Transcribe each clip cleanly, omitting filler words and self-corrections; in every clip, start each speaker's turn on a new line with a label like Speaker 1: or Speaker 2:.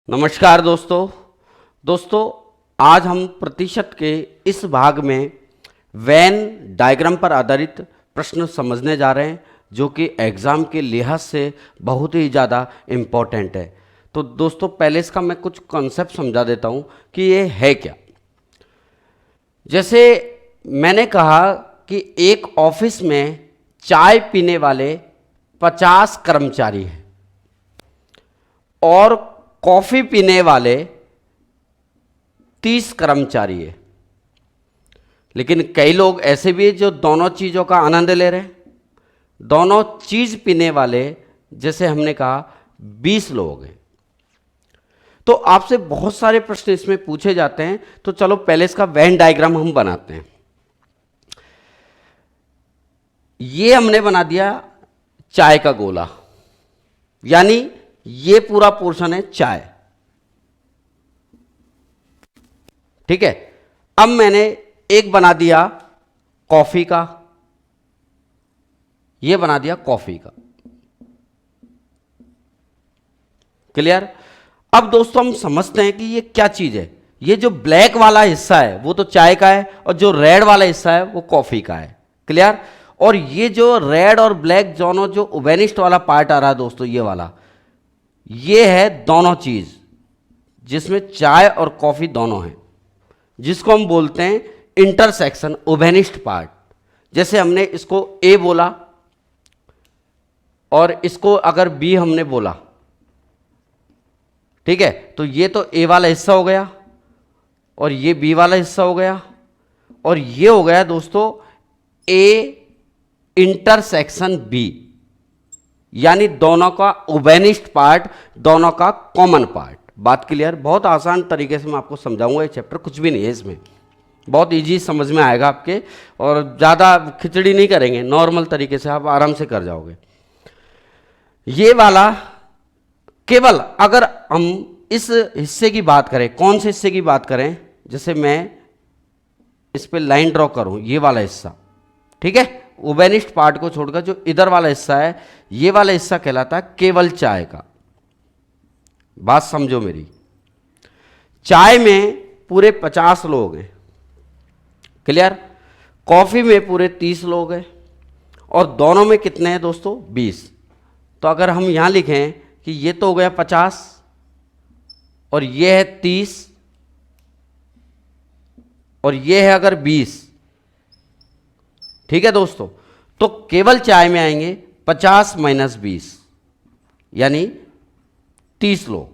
Speaker 1: नमस्कार दोस्तों आज हम प्रतिशत के इस भाग में वेन डायग्राम पर आधारित प्रश्न समझने जा रहे हैं जो कि एग्ज़ाम के लिहाज से बहुत ही ज़्यादा इम्पोर्टेंट है। तो दोस्तों पहले इसका मैं कुछ कॉन्सेप्ट समझा देता हूँ कि ये है क्या। जैसे मैंने कहा कि एक ऑफिस में चाय पीने वाले 50 कर्मचारी हैं और कॉफ़ी पीने वाले 30 कर्मचारी है। लेकिन कई लोग ऐसे भी हैं जो दोनों चीज़ों का आनंद ले रहे हैं। दोनों चीज़ पीने वाले जैसे हमने कहा 20 लोग हैं। तो आपसे बहुत सारे प्रश्न इसमें पूछे जाते हैं। तो चलो पहले इसका वेन डायग्राम हम बनाते हैं। ये हमने बना दिया चाय का गोला, यानी ये पूरा पोर्शन है चाय। ठीक है, अब मैंने एक बना दिया कॉफी का, ये बना दिया कॉफी का। क्लियर। अब दोस्तों हम समझते हैं कि ये क्या चीज है। ये जो ब्लैक वाला हिस्सा है वो तो चाय का है और जो रेड वाला हिस्सा है वो कॉफी का है। क्लियर। और ये जो रेड और ब्लैक दोनों जो ओवेनिस्ट वाला पार्ट आ रहा है दोस्तों, ये वाला, ये है दोनों चीज जिसमें चाय और कॉफी दोनों हैं, जिसको हम बोलते हैं इंटरसेक्शन ओवेनिस्ट पार्ट। जैसे हमने इसको ए बोला और इसको अगर बी हमने बोला, ठीक है, तो ये तो ए वाला हिस्सा हो गया और ये बी वाला हिस्सा हो गया और ये हो गया दोस्तों ए इंटरसेक्शन बी, यानी दोनों का ओवेनिस्ट पार्ट, दोनों का कॉमन पार्ट। बात क्लियर। बहुत आसान तरीके से मैं आपको समझाऊंगा। ये चैप्टर कुछ भी नहीं है, इसमें बहुत इजी समझ में आएगा आपके, और ज़्यादा खिचड़ी नहीं करेंगे, नॉर्मल तरीके से आप आराम से कर जाओगे। ये वाला केवल अगर हम इस हिस्से की बात करें, कौन से हिस्से की बात करें, जैसे मैं इस पर लाइन ड्रॉ करूं, ये वाला हिस्सा, ठीक है, ओवेनिस्ट पार्ट को छोड़कर जो इधर वाला हिस्सा है, ये वाला हिस्सा कहलाता है केवल चाय का। बात समझो मेरी। चाय में पूरे 50 लोग हैं। क्लियर। कॉफी में पूरे 30 लोग हैं और दोनों में कितने हैं दोस्तों? 20। तो अगर हम यहां लिखें कि ये तो हो गया 50 और ये है 30 और ये है अगर 20, ठीक है दोस्तों, तो केवल चाय में आएंगे 50 माइनस 20 यानी 30 लोग।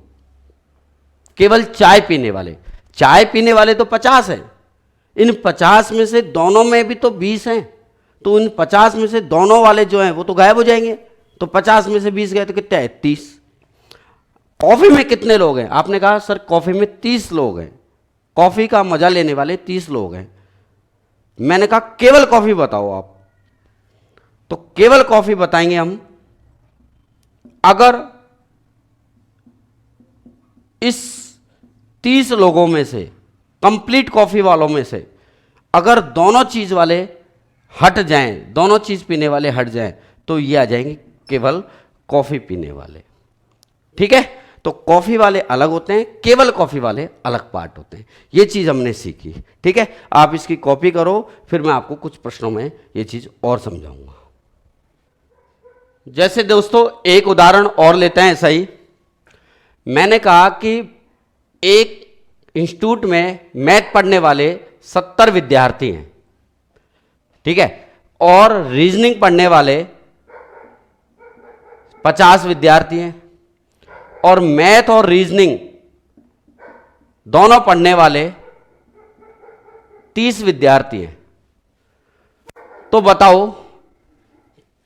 Speaker 1: केवल चाय पीने वाले, चाय पीने वाले तो 50 हैं। इन 50 में से दोनों में भी तो 20 हैं, तो इन 50 में से दोनों वाले जो हैं वो तो गायब हो जाएंगे। तो 50 में से 20 गए तो कितने हैं? 30। कॉफी में कितने लोग हैं? आपने कहा सर कॉफी में 30 लोग हैं, कॉफी का मजा लेने वाले 30 लोग हैं। मैंने कहा केवल कॉफी बताओ आप, तो केवल कॉफी बताएंगे हम अगर इस 30 लोगों में से, कंप्लीट कॉफी वालों में से, अगर दोनों चीज वाले हट जाएं, दोनों चीज पीने वाले हट जाएं, तो ये आ जाएंगे केवल कॉफी पीने वाले। ठीक है, तो कॉफी वाले अलग होते हैं, केवल कॉफी वाले अलग पार्ट होते हैं। ये चीज हमने सीखी। ठीक है, आप इसकी कॉपी करो, फिर मैं आपको कुछ प्रश्नों में ये चीज और समझाऊंगा। जैसे दोस्तों एक उदाहरण और लेते हैं। ऐसा ही मैंने कहा कि एक इंस्टीट्यूट में मैथ पढ़ने वाले 70 विद्यार्थी हैं, ठीक है, और रीजनिंग पढ़ने वाले 50 विद्यार्थी हैं, और मैथ और रीजनिंग दोनों पढ़ने वाले 30 विद्यार्थी हैं। तो बताओ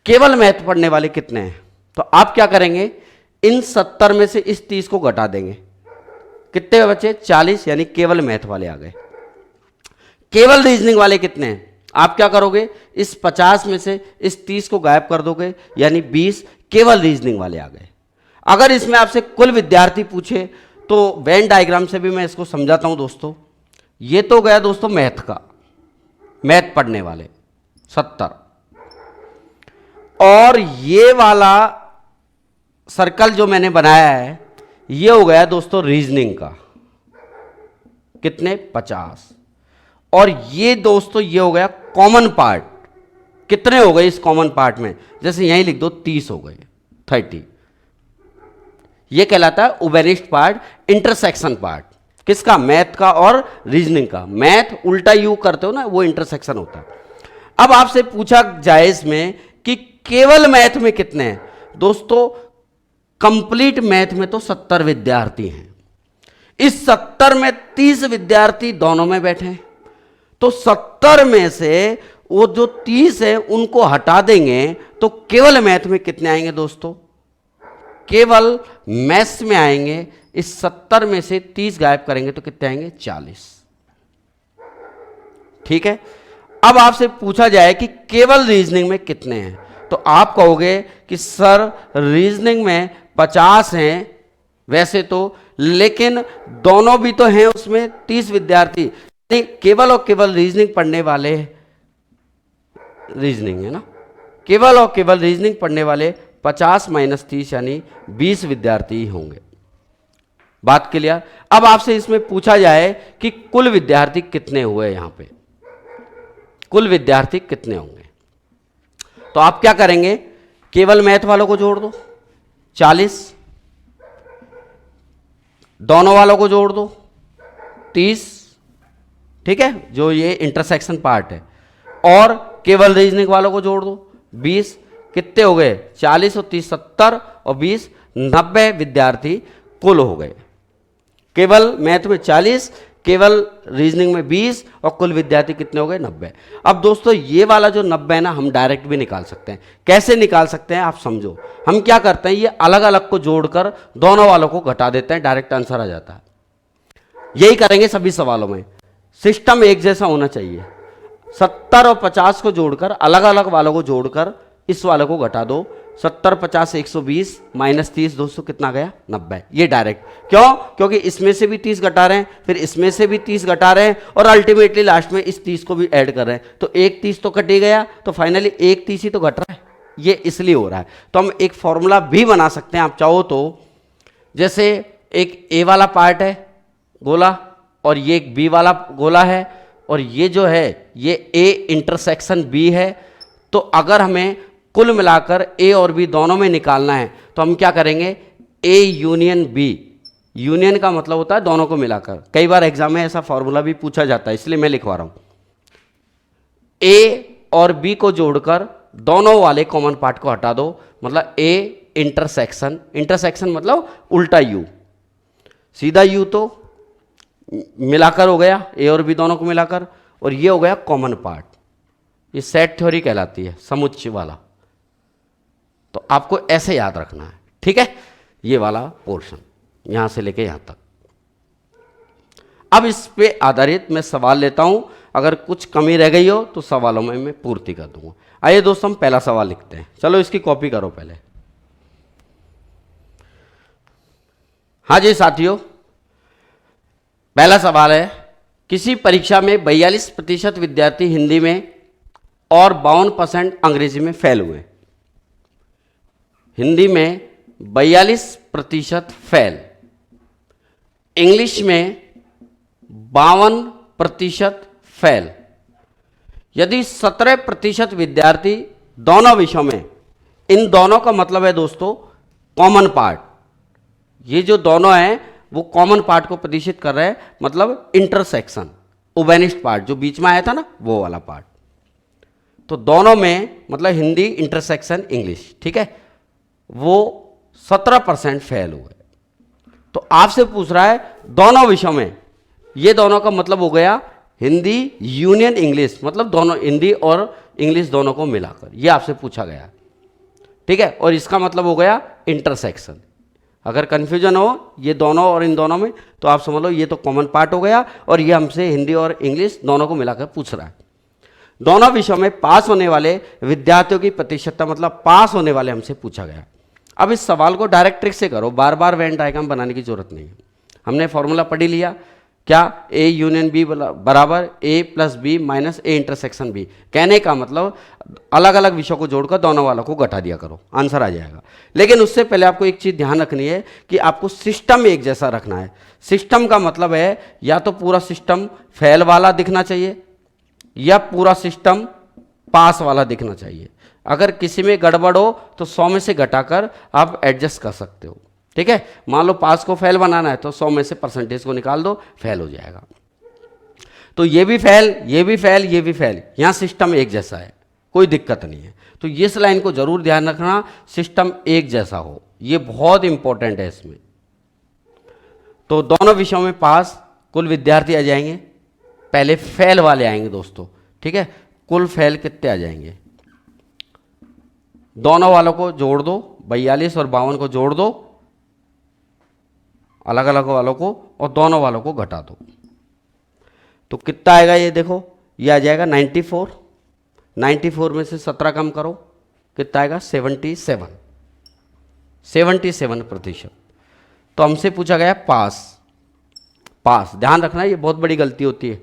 Speaker 1: केवल मैथ पढ़ने वाले कितने हैं? तो आप क्या करेंगे, इन 70 में से इस 30 को घटा देंगे। कितने बचे? 40, यानी केवल मैथ वाले आ गए। केवल रीजनिंग वाले कितने हैं? आप क्या करोगे, इस 50 में से इस 30 को गायब कर दोगे, यानी 20 केवल रीजनिंग वाले आ गए। अगर इसमें आपसे कुल विद्यार्थी पूछे तो वेन डायग्राम से भी मैं इसको समझाता हूं दोस्तों। ये तो गया दोस्तों मैथ का, मैथ पढ़ने वाले 70, और ये वाला सर्कल जो मैंने बनाया है ये हो गया दोस्तों रीजनिंग का, कितने 50। और ये दोस्तों ये हो गया कॉमन पार्ट, कितने हो गए इस कॉमन पार्ट में, जैसे यहीं लिख दो 30 हो गए, 30। ये कहलाता है उबेनिस्ट पार्ट, इंटरसेक्शन पार्ट, किसका, मैथ का और रीजनिंग का। मैथ उल्टा यू करते हो ना, वो इंटरसेक्शन होता है। अब आपसे पूछा जाए इसमें कि केवल मैथ में कितने हैं, दोस्तों कंप्लीट मैथ में तो 70 विद्यार्थी हैं। इस 70 में 30 विद्यार्थी दोनों में बैठे हैं, तो 70 में से वो जो 30 है उनको हटा देंगे तो केवल मैथ में कितने आएंगे दोस्तों, केवल मैथ्स में आएंगे, इस 70 में से 30 गायब करेंगे तो कितने आएंगे, 40। ठीक है। अब आपसे पूछा जाए कि केवल रीजनिंग में कितने हैं, तो आप कहोगे कि सर रीजनिंग में 50 हैं वैसे तो, लेकिन दोनों भी तो हैं उसमें 30 विद्यार्थी, केवल और केवल रीजनिंग पढ़ने वाले, रीजनिंग है ना, केवल और केवल रीजनिंग पढ़ने वाले 50 - 30 यानी 20 विद्यार्थी ही होंगे। बात क्लियर। अब आपसे इसमें पूछा जाए कि कुल विद्यार्थी कितने हुए, यहां पे कुल विद्यार्थी कितने होंगे, तो आप क्या करेंगे, केवल मैथ वालों को जोड़ दो 40, दोनों वालों को जोड़ दो 30, ठीक है, जो ये इंटरसेक्शन पार्ट है, और केवल रीजनिंग वालों को जोड़ दो 20, कितने हो गए, 40 और 30 70 और 20 90 विद्यार्थी कुल हो गए। केवल मैथ में 40, केवल रीजनिंग में 20 और कुल विद्यार्थी कितने हो गए, 90। अब दोस्तों ये वाला जो 90 है ना, हम डायरेक्ट भी निकाल सकते हैं। कैसे निकाल सकते हैं आप समझो, हम क्या करते हैं, ये अलग अलग को जोड़कर दोनों वालों को घटा देते हैं, डायरेक्ट आंसर आ जाता है। यही करेंगे सभी सवालों में, सिस्टम एक जैसा होना चाहिए। 70 और 50 को जोड़कर, अलग अलग वालों को जोड़कर इस वाले को घटा दो, 70 50 120 - 30 दोस्तों कितना गया, 90। ये डायरेक्ट, क्यों, क्योंकि इसमें से भी 30 घटा रहे हैं, फिर इसमें से भी 30 घटा रहे हैं, और अल्टीमेटली लास्ट में इस 30 को भी ऐड कर रहे हैं, तो एक 30 तो कट ही गया, तो फाइनली एक 30 ही तो घट रहा है, ये इसलिए हो रहा है। तो हम एक फॉर्मूला भी बना सकते हैं आप चाहो तो, जैसे एक ए वाला पार्ट है गोला, और ये एक बी वाला गोला है, और ये जो है ये ए इंटरसेक्शन बी है। तो अगर हमें कुल मिलाकर ए और बी दोनों में निकालना है तो हम क्या करेंगे, ए यूनियन बी, यूनियन का मतलब होता है दोनों को मिलाकर। कई बार एग्जाम में ऐसा फॉर्मूला भी पूछा जाता है, इसलिए मैं लिखवा रहा हूं, ए और बी को जोड़कर दोनों वाले कॉमन पार्ट को हटा दो, मतलब ए इंटरसेक्शन, इंटरसेक्शन मतलब उल्टा यू, सीधा यू तो मिलाकर हो गया, ए और बी दोनों को मिलाकर, और ये हो गया कॉमन पार्ट। ये सेट थ्योरी कहलाती है, समुच्चय वाला। तो आपको ऐसे याद रखना है, ठीक है, ये वाला पोर्शन यहां से लेके यहां तक। अब इस पे आधारित मैं सवाल लेता हूं, अगर कुछ कमी रह गई हो तो सवालों में मैं पूर्ति कर दूंगा। आइए दोस्तों हम पहला सवाल लिखते हैं, चलो इसकी कॉपी करो पहले। हाँ जी साथियों, पहला सवाल है, किसी परीक्षा में 42% विद्यार्थी हिंदी में और 52% अंग्रेजी में फेल हुए। हिंदी में 42% फेल, इंग्लिश में 52% फेल। यदि 17% विद्यार्थी दोनों विषयों में, इन दोनों का मतलब है दोस्तों कॉमन पार्ट, ये जो दोनों हैं वो कॉमन पार्ट को प्रदर्शित कर रहे हैं, मतलब इंटरसेक्शन, उबेनिस्ट पार्ट जो बीच में आया था ना, वो वाला पार्ट। तो दोनों में मतलब हिंदी इंटरसेक्शन इंग्लिश, ठीक है, वो 17% फेल हुए। तो आपसे पूछ रहा है दोनों विषयों में, ये दोनों का मतलब हो गया हिंदी यूनियन इंग्लिश, मतलब दोनों हिंदी और इंग्लिश दोनों को मिलाकर, ये आपसे पूछा गया, ठीक है। और इसका मतलब हो गया इंटरसेक्शन। अगर कंफ्यूजन हो ये दोनों और इन दोनों में, तो आप समझ लो ये तो कॉमन पार्ट हो गया, और ये हमसे हिंदी और इंग्लिश दोनों को मिलाकर पूछ रहा है। दोनों विषयों में पास होने वाले विद्यार्थियों की प्रतिशतता, मतलब पास होने वाले हमसे पूछा गया। अब इस सवाल को डायरेक्ट ट्रिक से करो, बार बार वेन डायग्राम बनाने की जरूरत नहीं है, हमने फॉर्मूला पढ़ ही लिया। क्या ए यूनियन बी बराबर A plus B minus A intersection B. कहने का मतलब अलग अलग विषयों को जोड़कर दोनों वालों को घटा दिया करो, आंसर आ जाएगा। लेकिन उससे पहले आपको एक चीज ध्यान रखनी है कि आपको सिस्टम एक जैसा रखना है। सिस्टम का मतलब है या तो पूरा सिस्टम फेल वाला दिखना चाहिए या पूरा सिस्टम पास वाला दिखना चाहिए। अगर किसी में गड़बड़ हो तो 100 में से घटाकर आप एडजस्ट कर सकते हो, ठीक है। मान लो पास को फेल बनाना है तो 100 में से परसेंटेज को निकाल दो, फेल हो जाएगा। तो ये भी फेल, ये भी फेल, ये भी फेल, यहां सिस्टम एक जैसा है, कोई दिक्कत नहीं है। तो इस लाइन को जरूर ध्यान रखना, सिस्टम एक जैसा हो, ये बहुत इंपॉर्टेंट है इसमें। तो दोनों विषयों में पास कुल विद्यार्थी आ जाएंगे, पहले फेल वाले आएंगे दोस्तों, ठीक है। कुल फेल कितने आ जाएंगे, दोनों वालों को जोड़ दो, 42 और 52 को जोड़ दो, अलग अलग वालों को, और दोनों वालों को घटा दो। तो कितना आएगा ये देखो, ये आ जाएगा 94। 94 में से 17 कम करो, कितना आएगा 77%। तो हमसे पूछा गया पास। ध्यान रखना ये बहुत बड़ी गलती होती है,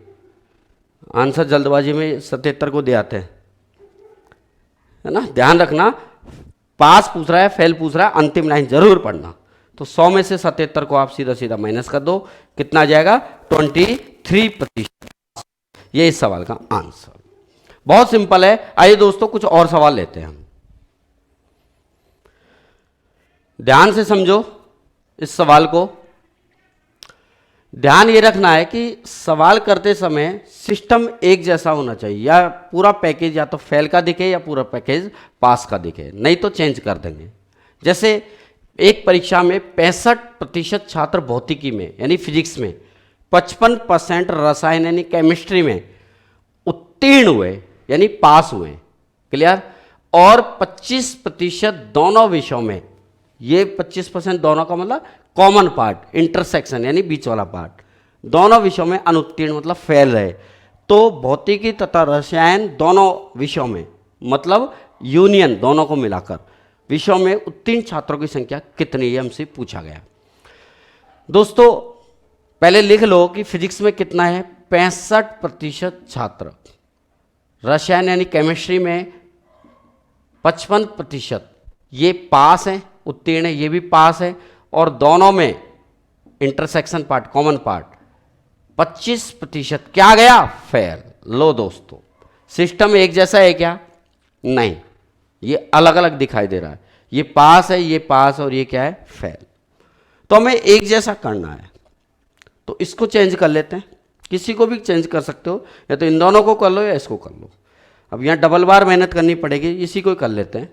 Speaker 1: आंसर जल्दबाजी में 77 को दे आते हैं, है ना। ध्यान रखना, पास पूछ रहा है, फेल पूछ रहा है, अंतिम लाइन जरूर पढ़ना। तो 100 में से 77 को आप सीधा सीधा माइनस कर दो, कितना आ जाएगा 23%। ये इस सवाल का आंसर, बहुत सिंपल है। आइए दोस्तों कुछ और सवाल लेते हैं हम, ध्यान से समझो इस सवाल को। ध्यान ये रखना है कि सवाल करते समय सिस्टम एक जैसा होना चाहिए, या पूरा पैकेज या तो फेल का दिखे या पूरा पैकेज पास का दिखे, नहीं तो चेंज कर देंगे। जैसे एक परीक्षा में 65% छात्र भौतिकी में यानी फिजिक्स में, 55% रसायन यानी केमिस्ट्री में उत्तीर्ण हुए यानी पास हुए, क्लियर। और 25% दोनों विषयों में, ये 25% दोनों का मतलब कॉमन पार्ट, इंटरसेक्शन यानी बीच वाला पार्ट, दोनों विषयों में अनुत्तीर्ण मतलब फेल रहे। तो भौतिकी तथा रसायन दोनों विषयों में मतलब यूनियन दोनों को मिलाकर विषयों में उत्तीर्ण छात्रों की संख्या कितनी है, हमसे पूछा गया। दोस्तों पहले लिख लो कि फिजिक्स में कितना है, 65% छात्र, रसायन यानी केमिस्ट्री में 55%, ये पास है, उत्तीर्ण है, ये भी पास है, और दोनों में इंटरसेक्शन पार्ट, कॉमन पार्ट 25% क्या गया, फेल। लो दोस्तों, सिस्टम एक जैसा है क्या, नहीं, ये अलग अलग दिखाई दे रहा है, ये पास है, ये पास, और ये क्या है, फेल। तो हमें एक जैसा करना है, तो इसको चेंज कर लेते हैं, किसी को भी चेंज कर सकते हो, या तो इन दोनों को कर लो या इसको कर लो। अब यहाँ डबल बार मेहनत करनी पड़ेगी, इसी को कर लेते हैं,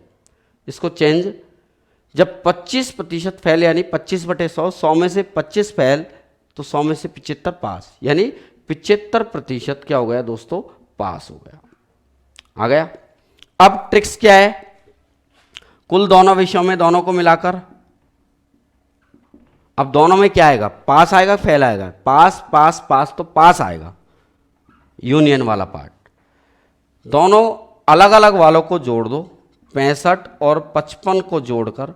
Speaker 1: इसको चेंज। जब 25% फेल यानी 25/100, 100 में से 25 फेल तो 100 में से 75 पास, यानी 75% क्या हो गया दोस्तों, पास हो गया। आ गया। अब ट्रिक्स क्या है, कुल दोनों विषयों में दोनों को मिलाकर, अब दोनों में क्या आएगा, पास आएगा फेल आएगा, पास पास पास, तो पास आएगा यूनियन वाला पार्ट। दोनों अलग अलग वालों को जोड़ दो, 65 और 55 को जोड़कर,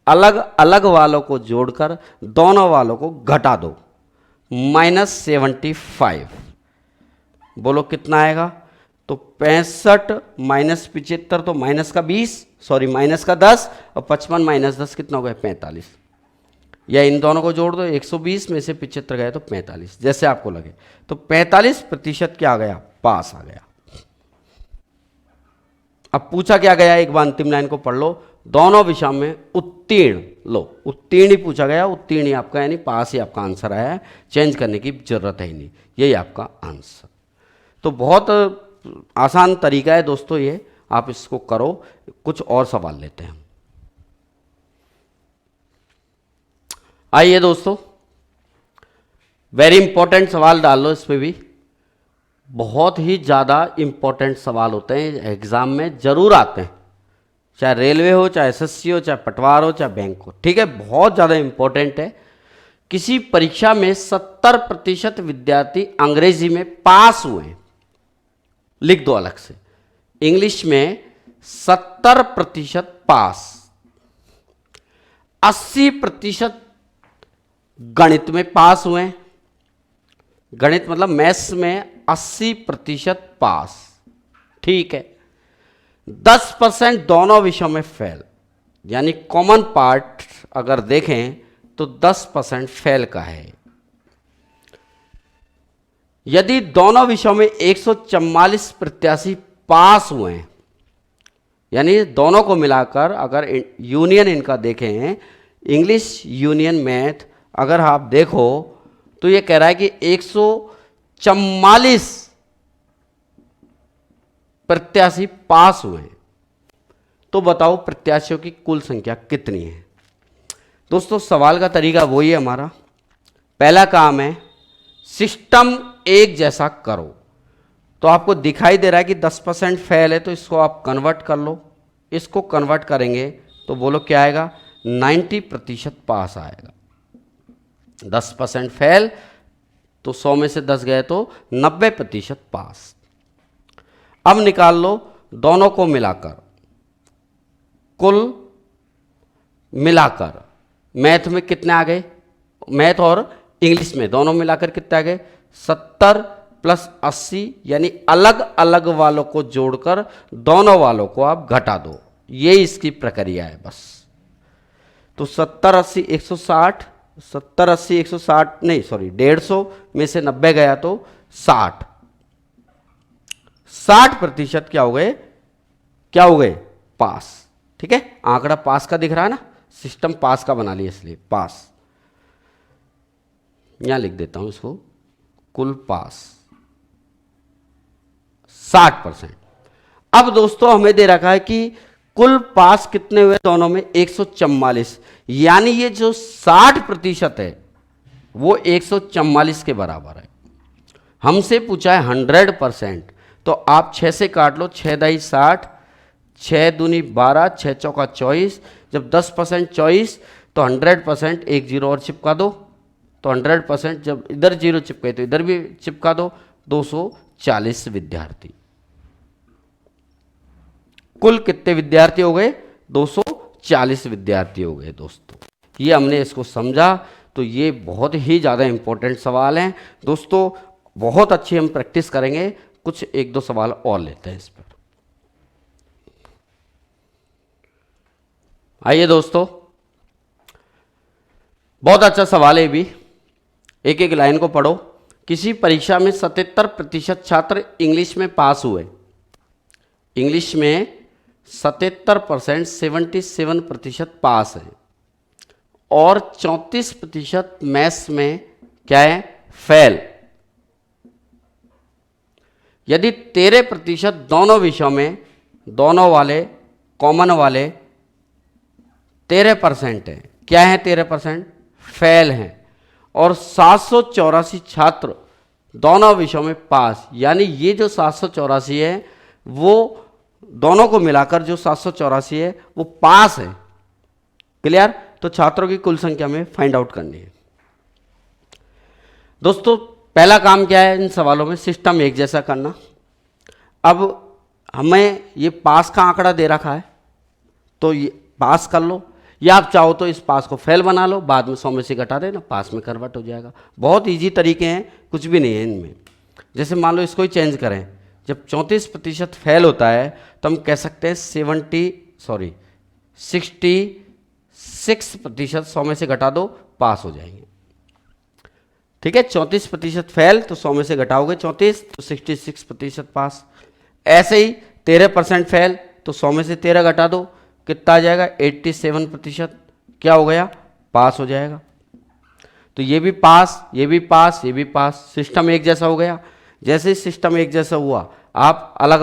Speaker 1: अलग अलग वालों को जोड़कर दोनों वालों को घटा दो, -75। बोलो कितना आएगा, तो 65 माइनस 75 तो माइनस का 20, सॉरी माइनस का 10, और 55 माइनस 10 कितना हो गया, 45। या इन दोनों को जोड़ दो, 120 में से 75 गए तो 45, जैसे आपको लगे। तो 45% क्या आ गया, पास आ गया। अब पूछा क्या गया, एक बार अंतिम लाइन को पढ़ लो, दोनों विषयों में उत्तीर्ण, लो उत्तीर्ण ही पूछा गया, उत्तीर्ण ही आपका यानी पास ही आपका आंसर आया है, चेंज करने की जरूरत है ही नहीं, यही आपका आंसर। तो बहुत आसान तरीका है दोस्तों ये, आप इसको करो। कुछ और सवाल लेते हैं। आइए दोस्तों, वेरी इंपॉर्टेंट सवाल डाल लो इस पे भी, बहुत ही ज़्यादा इंपॉर्टेंट सवाल होते हैं, एग्जाम में जरूर आते हैं, चाहे रेलवे हो, चाहे एसएससी हो, चाहे पटवार हो, चाहे बैंक हो, ठीक है, बहुत ज़्यादा इंपॉर्टेंट है। किसी परीक्षा में 70% विद्यार्थी अंग्रेजी में पास हुए, लिख दो अलग से, इंग्लिश में 70% पास, 80% गणित में पास हुए, गणित मतलब मैथ्स में 80% पास, ठीक है। 10% दोनों विषयों में फेल, यानी कॉमन पार्ट अगर देखें तो 10% फेल का है। यदि दोनों विषयों में 144 प्रत्याशी पास हुए हैं, यानी दोनों को मिलाकर अगर यूनियन इनका देखें, इंग्लिश यूनियन मैथ अगर आप देखो तो ये कह रहा है कि 144 प्रत्याशी पास हुए हैं, तो बताओ प्रत्याशियों की कुल संख्या कितनी है। दोस्तों सवाल का तरीका वही है हमारा। पहला काम है सिस्टम एक जैसा करो। तो आपको दिखाई दे रहा है कि 10% फेल है, तो इसको आप कन्वर्ट कर लो। इसको कन्वर्ट करेंगे तो बोलो क्या आएगा, 90% पास आएगा। 10% फेल तो 100 में से 10 गए तो 90% पास। अब निकाल लो दोनों को मिलाकर, कुल मिलाकर मैथ में कितने आ गए, मैथ और इंग्लिश में दोनों मिलाकर कितने आ गए, 70 + 80, यानी अलग अलग वालों को जोड़कर दोनों वालों को आप घटा दो। ये इसकी प्रक्रिया है बस। तो 70 80 160, 70 80 160 नहीं सॉरी 150 में से 90 गया तो 60% क्या हो गए, क्या हो गए, पास। ठीक है, आंकड़ा पास का दिख रहा है ना, सिस्टम पास का बना लिया इसलिए पास। यहां लिख देता हूं इसको, कुल पास 60%। अब दोस्तों हमें दे रखा है कि कुल पास कितने हुए दोनों में, 144, यानी ये जो 60% है वो 144 के बराबर है। हमसे पूछा है 100%, तो आप 6 से काट लो, 6 दाई 60, 6 दूनी 12, 6 चौका 24। जब 10% 24 तो 100%, एक जीरो और चिपका दो तो 100%, जब इधर जीरो चिपके तो इधर भी चिपका दो, 240 विद्यार्थी। कुल कितने विद्यार्थी हो गए, 240 विद्यार्थी हो गए। दोस्तों ये हमने इसको समझा, तो ये बहुत ही ज़्यादा इंपॉर्टेंट सवाल हैं दोस्तों, बहुत अच्छी हम प्रैक्टिस करेंगे। कुछ एक दो सवाल और लेते हैं इस पर। आइए दोस्तों, बहुत अच्छा सवाल है भी, एक एक लाइन को पढ़ो। किसी परीक्षा में 77% छात्र इंग्लिश में पास हुए, इंग्लिश में 77%, 77% पास है, और 34% मैथ्स में क्या है, फेल। यदि 13% दोनों विषयों में, दोनों वाले कॉमन वाले 13% है, क्या है 13%, फेल हैं, और 784 छात्र दोनों विषयों में पास, यानी ये जो 784 है वो दोनों को मिलाकर जो 784 है वो पास है। क्लियर। तो छात्रों की कुल संख्या में फाइंड आउट करनी है। दोस्तों पहला काम क्या है इन सवालों में, सिस्टम एक जैसा करना। अब हमें ये पास का आंकड़ा दे रखा है तो ये पास कर लो, या आप चाहो तो इस पास को फेल बना लो, बाद में 100 में से घटा देना, पास में कन्वर्ट हो जाएगा। बहुत इजी तरीके हैं, कुछ भी नहीं है इनमें। जैसे मान लो इसको ही चेंज करें, जब 34% फेल होता है तो हम कह सकते हैं 66%, 100 में से घटा दो, पास हो जाएंगे। ठीक है, 34% फेल तो 100 में से घटाओगे 34 तो 66% पास। ऐसे ही 13% फेल तो 100 में से 13 घटा दो, कितना आ जाएगा, 87%, क्या हो गया, पास हो जाएगा। तो ये भी पास, ये भी पास, ये भी पास, सिस्टम एक जैसा हो गया। जैसे ही सिस्टम एक जैसा हुआ, आप अलग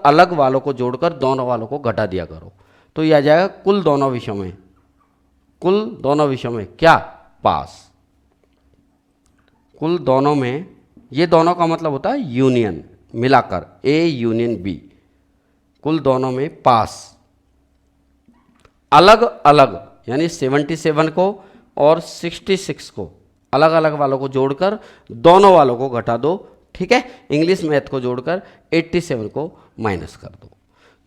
Speaker 1: अलग वालों को जोड़कर दोनों वालों को घटा दिया करो, तो ये आ जाएगा कुल दोनों विषयों में, कुल दोनों विषयों में क्या, पास। कुल दोनों में, ये दोनों का मतलब होता है यूनियन, मिलाकर ए यूनियन बी, कुल दोनों में पास। अलग अलग यानी 77 को और 66 को, अलग अलग वालों को जोड़कर दोनों वालों को घटा दो। ठीक है, इंग्लिश मैथ को जोड़कर 87 को माइनस कर दो,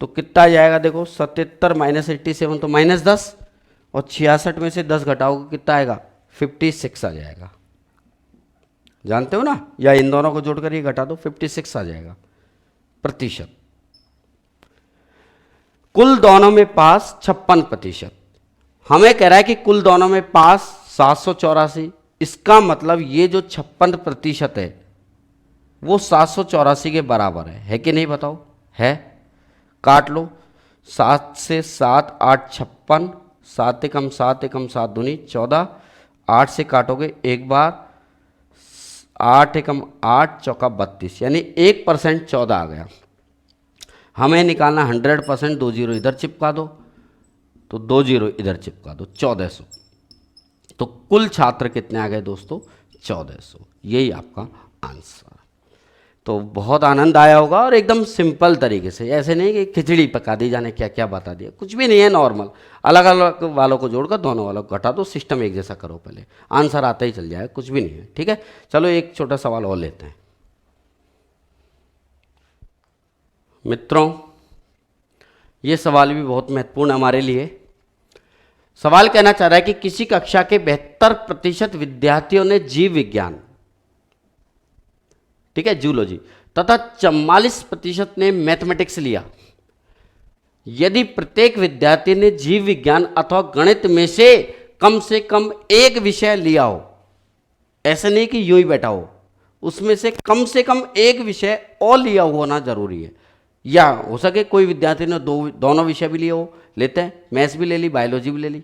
Speaker 1: तो कितना जाएगा, देखो 77 - 87 तो -10, और 66 में से 10 घटाओगे कितना आएगा, 56 आ जाएगा। जानते हो ना, या इन दोनों को जोड़कर ये घटा दो 56 आ जाएगा प्रतिशत। कुल दोनों में पास 56%। हमें कह रहा है कि कुल दोनों में पास 784। इसका मतलब ये जो 56% है वो 784 के बराबर है कि नहीं बताओ? है। काट लो, 7 से 7 8 56, 7 एकम 7 एकम 7 दूनी 14, 8 से काटोगे एक बार, 8 एकम 8 चौका 32, यानी 1% 14 आ गया। हमें निकालना 100%, 2 जीरो इधर चिपका दो, तो 2 जीरो इधर चिपका दो, 1400। तो कुल छात्र कितने आ गए दोस्तों? 1400। यही आपका आंसर। तो बहुत आनंद आया होगा, और एकदम सिंपल तरीके से, ऐसे नहीं कि खिचड़ी पका दी जाने क्या क्या बता दिया, कुछ भी नहीं है, नॉर्मल अलग अलग वालों को जोड़कर दोनों वालों को घटा दो, सिस्टम एक जैसा करो, पहले आंसर आता ही चल जाएगा, कुछ भी नहीं है। ठीक है, चलो एक छोटा सवाल और लेते हैं मित्रों। ये सवाल भी बहुत महत्वपूर्ण हमारे लिए। सवाल कहना चाह रहा है कि किसी कक्षा के 72% विद्यार्थियों ने जीव विज्ञान, ठीक है, जूलॉजी, तथा 44% ने मैथमेटिक्स लिया। यदि प्रत्येक विद्यार्थी ने जीव विज्ञान अथवा गणित में से कम एक विषय लिया हो, ऐसे नहीं कि यूं ही बैठा हो, उसमें से कम एक विषय और लिया होना जरूरी है, या हो सके कोई विद्यार्थी ने दोनों विषय भी लिए हो, लेते हैं, मैथ्स भी ले ली, बायोलॉजी भी ले ली।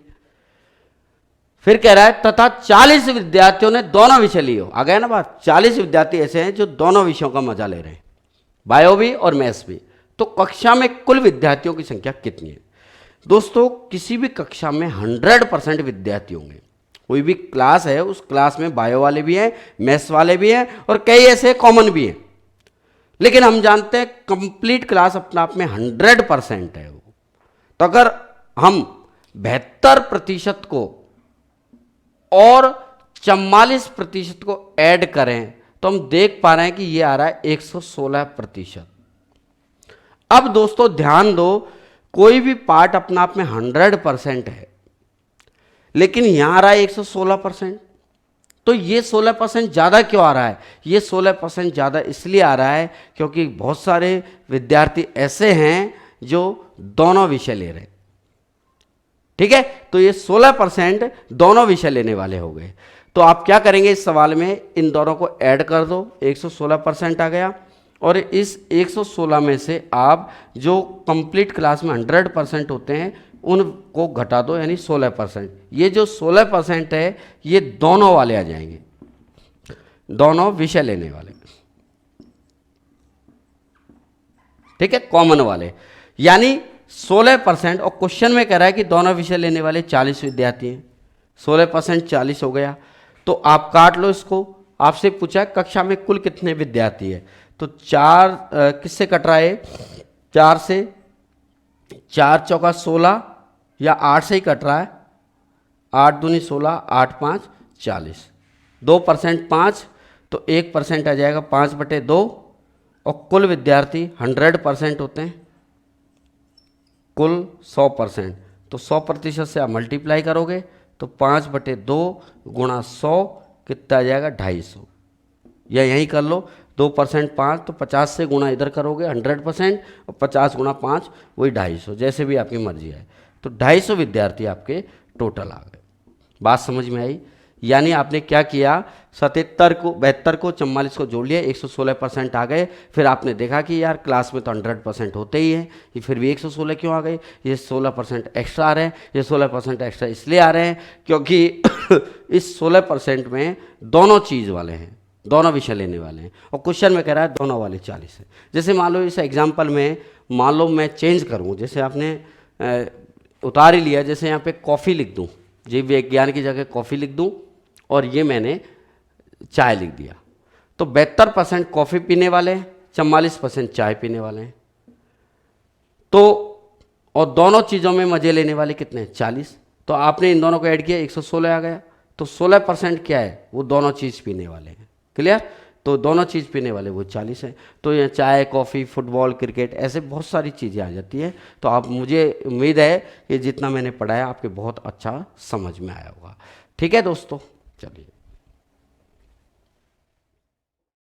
Speaker 1: फिर कह रहा है तथा 40 विद्यार्थियों ने दोनों विषय लिए हो। आ गया ना बात, 40 विद्यार्थी ऐसे हैं जो दोनों विषयों का मजा ले रहे हैं, बायो भी और मैथ्स भी। तो कक्षा में कुल विद्यार्थियों की संख्या कितनी है? दोस्तों, किसी भी कक्षा में 100% विद्यार्थी होंगे। कोई भी क्लास है, उस क्लास में बायो वाले भी हैं, मैथ्स वाले भी हैं, और कई ऐसे कॉमन भी हैं। लेकिन हम जानते हैं कंप्लीट क्लास अपने आप में 100% है वो। तो अगर हम 72% को और 44% को ऐड करें तो हम देख पा रहे हैं कि ये आ रहा है 116%। अब दोस्तों ध्यान दो, कोई भी पार्ट अपना आप में 100% है, लेकिन यहां आ रहा है 116%। तो ये 16% ज़्यादा क्यों आ रहा है? ये 16% ज़्यादा इसलिए आ रहा है क्योंकि बहुत सारे विद्यार्थी ऐसे हैं जो दोनों विषय ले रहे हैं। ठीक है, तो ये 16% दोनों विषय लेने वाले हो गए। तो आप क्या करेंगे इस सवाल में, इन दोनों को ऐड कर दो, 116% आ गया, और इस 116 में से आप जो कंप्लीट क्लास में 100% होते हैं उनको घटा दो, यानी 16%। ये जो 16% है ये दोनों वाले आ जाएंगे, दोनों विषय लेने वाले, ठीक है, कॉमन वाले, यानी 16%। और क्वेश्चन में कह रहा है कि दोनों विषय लेने वाले 40 विद्यार्थी हैं, 16% 40 हो गया। तो आप काट लो इसको। आपसे पूछा कक्षा में कुल कितने विद्यार्थी है, तो 4 किससे कट रहा है? 4 से, 4 चौका 16, या 8 से ही कट रहा है, 8 दूनी 16, 8 5 40, 2% 5, तो 1% आ जाएगा 5/2। और कुल विद्यार्थी 100% होते हैं, कुल 100%, तो 100% से आप मल्टीप्लाई करोगे तो 5/2 गुणा 100 कितना आ जाएगा? 250। या यहीं कर लो, 2% 5, तो 50 से गुणा इधर करोगे 100%, और 50 गुणा 5 वही 250, जैसे भी आपकी मर्जी है। तो 250 विद्यार्थी आपके टोटल आ गए। बात समझ में आई? यानी आपने क्या किया, 77 को 72 को 44 को जोड़ लिया, 116% आ गए। फिर आपने देखा कि यार क्लास में तो 100% होते ही हैं, ये फिर भी 116 क्यों आ गए? ये 16% एक्स्ट्रा आ रहे हैं। ये 16% एक्स्ट्रा इसलिए आ रहे हैं क्योंकि इस 16% में दोनों चीज़ वाले हैं, दोनों विषय लेने वाले हैं, और क्वेश्चन में कह रहा है दोनों वाले 40 हैं। जैसे मान लो इस एग्जाम्पल में, मान लो मैं चेंज करूँ, जैसे आपने उतार ही लिया, जैसे यहाँ पे कॉफ़ी लिख दूँ, जीव विज्ञान की जगह कॉफ़ी लिख दूँ, और ये मैंने चाय लिख दिया, तो 72% कॉफ़ी पीने वाले हैं, 44% चाय पीने वाले हैं। तो और दोनों चीज़ों में मज़े लेने वाले कितने हैं? 40। तो आपने इन दोनों को ऐड किया, 116 आ गया। तो 16% क्या है? वो दोनों चीज़ पीने वाले हैं। क्लियर? तो दोनों चीज़ पीने वाले वो 40 हैं। तो ये चाय, कॉफ़ी, फुटबॉल, क्रिकेट, ऐसे बहुत सारी चीज़ें आ जाती हैं। तो आप, मुझे उम्मीद है कि जितना मैंने पढ़ाया आपके बहुत अच्छा समझ में आया होगा। ठीक है दोस्तों, चलिए।